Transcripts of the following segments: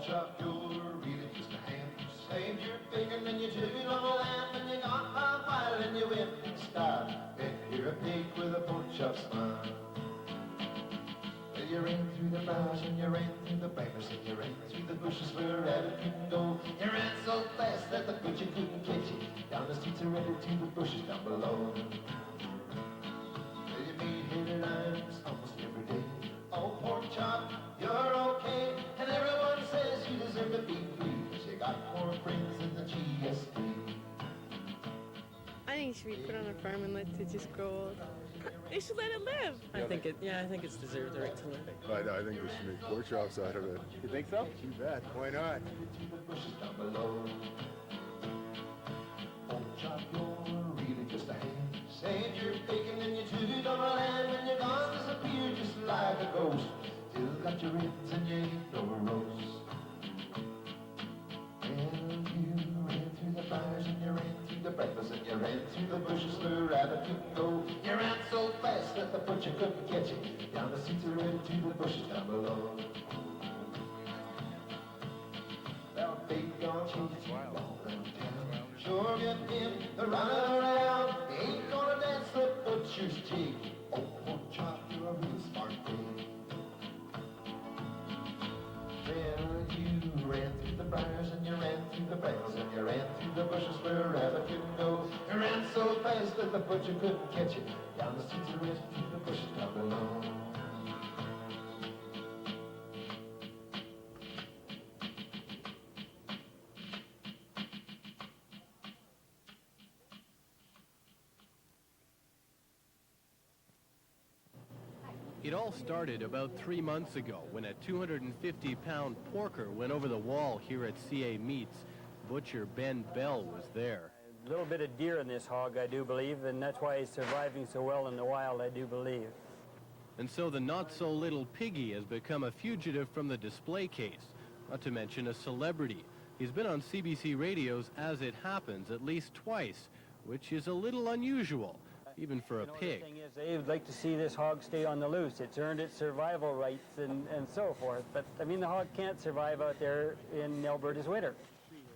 pork chop, you're really just a ham. You saved your bacon and you took it on a lamb, and you got a while and you went and starved. Bet you're a pig with a pork chop smile. Well, you ran through the bars and you ran through the breakfast and you ran through the bushes where a rabbit couldn't go. You ran so fast that the butcher couldn't catch you. Down the streets of Reddit to the bushes down below. Well, you made headlines almost every day. Oh, pork chop, you're okay. And everyone says you deserve to be free, 'cause you got more friends than the GSP. I think it should be put on a farm and let it just grow old. They should let it live. I think it's deserved the right to live. I think we should make pork chops out of it. You think so? You bet. Why not? Pork chop, you're really just a ham. Saved your bacon and you took it on a lamb, and you're gone disappeared just like a ghost. Still got your ribs and you ain't no roast. Well, you ran through the fires and you ran through the breakfast and you ran through the bushes where a rabbit couldn't go. You ran so fast that the butcher couldn't catch you. Down the streets of Red to the bushes down below. Well, big gone chasing you all around town. Sure get him running around. He ain't gonna dance the butcher's jig. Oh, pork chop, you're a real smart pig. Well, you ran through the briars and you ran through the brambles and you ran through the bushes where a rabbit couldn't go. You ran so fast that the butcher couldn't catch you. Down the streets of Red through the bushes down below. It all started about 3 months ago when a 250-pound porker went over the wall here at CA Meats. Butcher Ben Bell was there. A little bit of deer in this hog, I do believe, and that's why he's surviving so well in the wild, I do believe. And so the not-so-little piggy has become a fugitive from the display case, not to mention a celebrity. He's been on CBC radios As It Happens at least twice, which is a little unusual, even for a pig. The thing is, they would like to see this hog stay on the loose. It's earned its survival rights and so forth. But, I mean, the hog can't survive out there in Alberta's winter.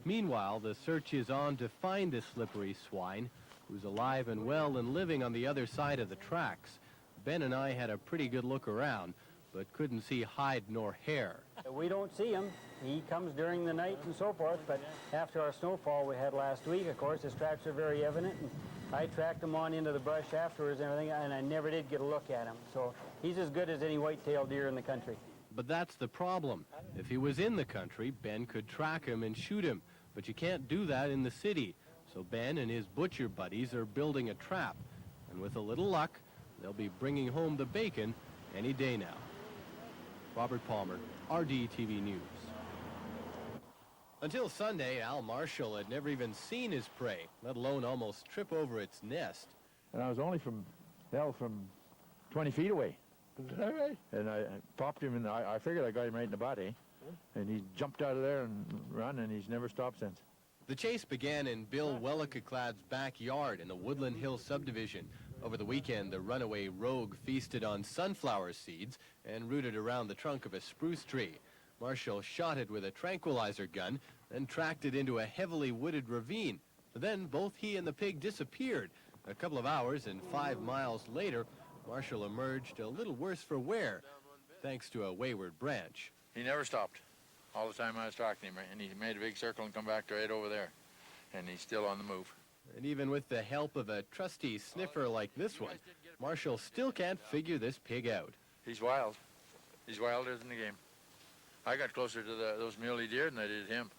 Meanwhile, the search is on to find the slippery swine, who's alive and well and living on the other side of the tracks. Ben and I had a pretty good look around, but couldn't see hide nor hair. We don't see him. He comes during the night and so forth, but after our snowfall we had last week, of course, his tracks are very evident. And I tracked him on into the brush afterwards and everything, and I never did get a look at him. So he's as good as any white-tailed deer in the country. But that's the problem. If he was in the country, Ben could track him and shoot him. But you can't do that in the city. So Ben and his butcher buddies are building a trap. And with a little luck, they'll be bringing home the bacon any day now. Robert Palmer, RDTV News. Until Sunday, Al Marshall had never even seen his prey, let alone almost trip over its nest. And I was only from 20 feet away. Is that right? And I popped him, and I figured I got him right in the body. And he jumped out of there and run, and he's never stopped since. The chase began in Bill Wellicaclad's backyard in the Woodland Hill subdivision. Over the weekend, the runaway rogue feasted on sunflower seeds and rooted around the trunk of a spruce tree. Marshall shot it with a tranquilizer gun, then tracked it into a heavily wooded ravine. Then both he and the pig disappeared. A couple of hours and 5 miles later, Marshall emerged a little worse for wear, thanks to a wayward branch. He never stopped all the time I was talking to him, and he made a big circle and come back to right over there, and he's still on the move. And even with the help of a trusty sniffer like this one, Marshall still can't figure this pig out. He's wild. He's wilder than the game. I got closer to those muley deer than I did him.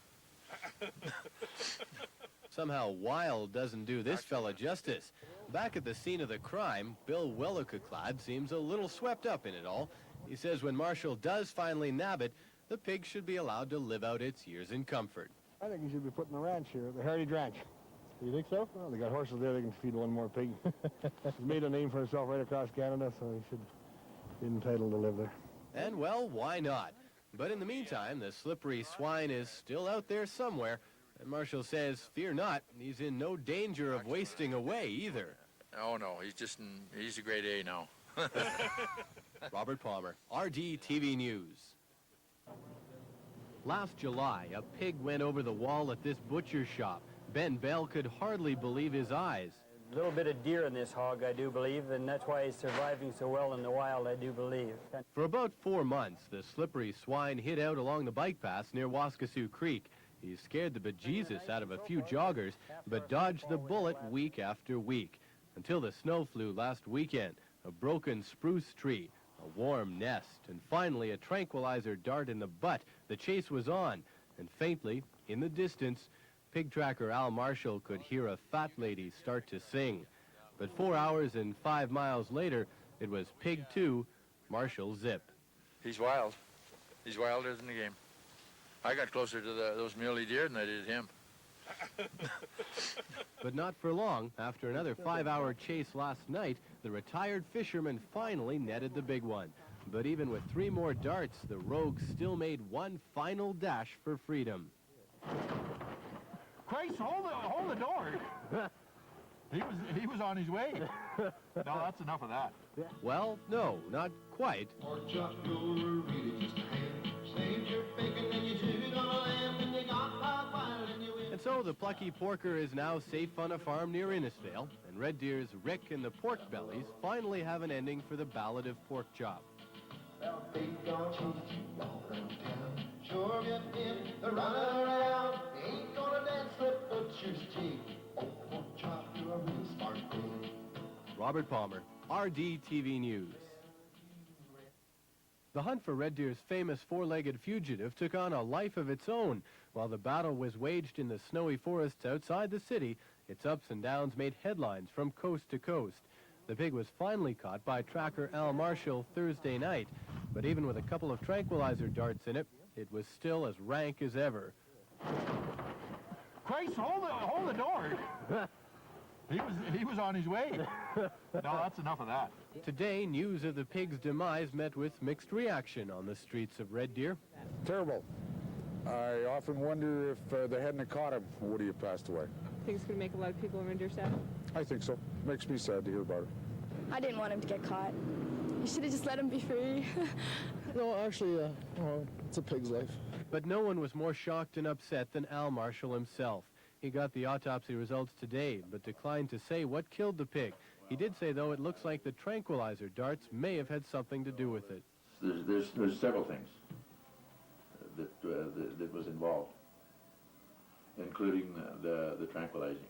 Somehow wild doesn't do this fella justice. Back at the scene of the crime, Bill Wellicaclad seems a little swept up in it all. He says when Marshall does finally nab it, the pig should be allowed to live out its years in comfort. I think he should be put in the ranch here, the Heritage Ranch. You think so? Well, they got horses there, they can feed one more pig. He's made a name for himself right across Canada, so he should be entitled to live there. And, well, why not? But in the meantime, the slippery swine is still out there somewhere, and Marshall says, fear not, he's in no danger of wasting away either. Oh, no, he's a grade A now. Robert Palmer, RDTV News. Last July, a pig went over the wall at this butcher shop. Ben Bell could hardly believe his eyes. A little bit of deer in this hog, I do believe, and that's why he's surviving so well in the wild, I do believe. For about 4 months, the slippery swine hid out along the bike paths near Waskesiu Creek. He scared the bejesus out of a few joggers, but dodged the bullet week after week, until the snow flew last weekend. A broken spruce tree, a warm nest, and finally a tranquilizer dart in the butt. The chase was on, and faintly, in the distance, pig tracker Al Marshall could hear a fat lady start to sing. But 4 hours and 5 miles later, it was Pig 2, Marshall Zip. He's wild. He's wilder than the game. I got closer to those muley deer than I did him. But not for long. After another 5-hour chase last night, the retired fisherman finally netted the big one. But even with 3 more darts, the rogue still made one final dash for freedom. Christ, hold the door. he was on his way. No, that's enough of that. Well, no, not quite. Pork chop, you're really just a ham. Saved your bacon and you chewed on a lamb and you got hot wild and you went. And so the plucky porker is now safe on a farm near Innisfail, and Red Deer's Rick and the Pork Bellies finally have an ending for the Ballad of Pork Chop. Well, big gone chase you all around town. Sure get in the running around. Ain't gonna dance the butcher's cheek. Oh, pork chop, you're a real smart pig. Robert Palmer, RDTV News. The hunt for Red Deer's famous four-legged fugitive took on a life of its own. While the battle was waged in the snowy forests outside the city, its ups and downs made headlines from coast to coast. The pig was finally caught by tracker Al Marshall Thursday night, but even with a couple of tranquilizer darts in it, it was still as rank as ever. Christ, hold the door. He was on his way. No, that's enough of that. Today, news of the pig's demise met with mixed reaction on the streets of Red Deer. Terrible. I often wonder if they hadn't caught him, would he have passed away? Think it's going to make a lot of people in Red Deer sad? I think so. Makes me sad to hear about it. I didn't want him to get caught. You should have just let him be free. No, actually, it's a pig's life. But no one was more shocked and upset than Al Marshall himself. He got the autopsy results today, but declined to say what killed the pig. He did say, though, it looks like the tranquilizer darts may have had something to do with it. There's several things that was involved, including the tranquilizing.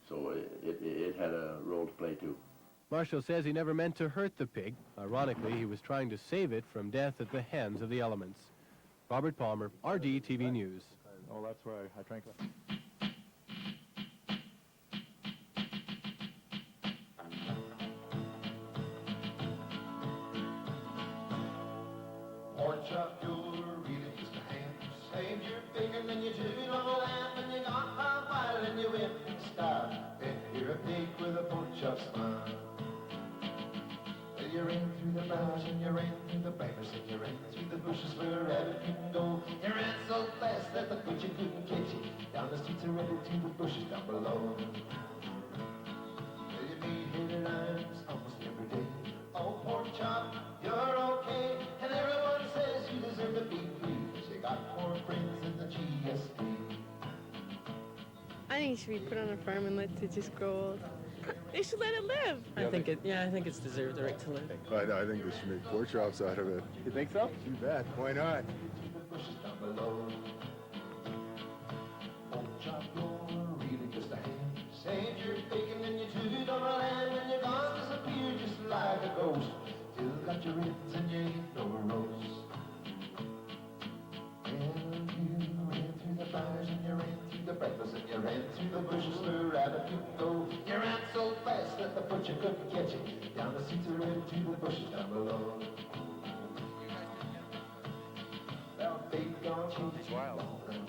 So it had a role to play, too. Marshall says he never meant to hurt the pig. Ironically, he was trying to save it from death at the hands of the elements. Robert Palmer, RDTV News. Oh, that's where I tranquilize. Pork chop, you're really just a ham. Saved your bacon and you chewed on a lamb and you got hot wild and you went and starved. Then you're a pig with a pork chop smile. Well, you ran through the boughs and you ran through the briars and you ran through the bushes where a rabbit couldn't go. You ran so fast that the butcher couldn't catch you. Down the streets of Red Deer to the bushes down below. Well, you meet hated lions almost every day. Oh, pork chop, you're okay. And everyone says you deserve to be free. 'Cause you got more friends in the GSD. I think it should be put on a farm and let it just grow old. They should let it live. I think it's deserved the right to live. I think they should make pork chops out of it. You think so? You bet. Why not? Bushes down below. Pork chop, you're really just a ham. Saved your bacon and you chewed on a lamb and you're gone, disappeared just like a ghost. Still got your ribs and you ain't no roast. Well, you ran through the fires and you ran through the breakfast and you ran through the bushes where a rabbit couldn't go. You ran so fast that the butcher couldn't catch you. Down the streets of Red to the bushes down below. Well, big gone chase you all around town.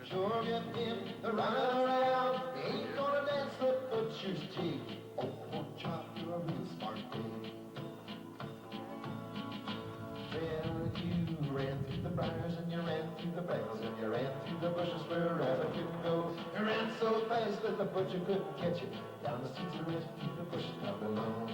Sure get in the running around. Ain't gonna dance the butcher's cheek. Oh, pork chop, you're a real smart pig. Well, you ran through the briars and you ran through the brambles and you ran through the bushes where a rabbit couldn't go. You ran so fast that the butcher couldn't catch you. Down the streets of Red to the bushes down below.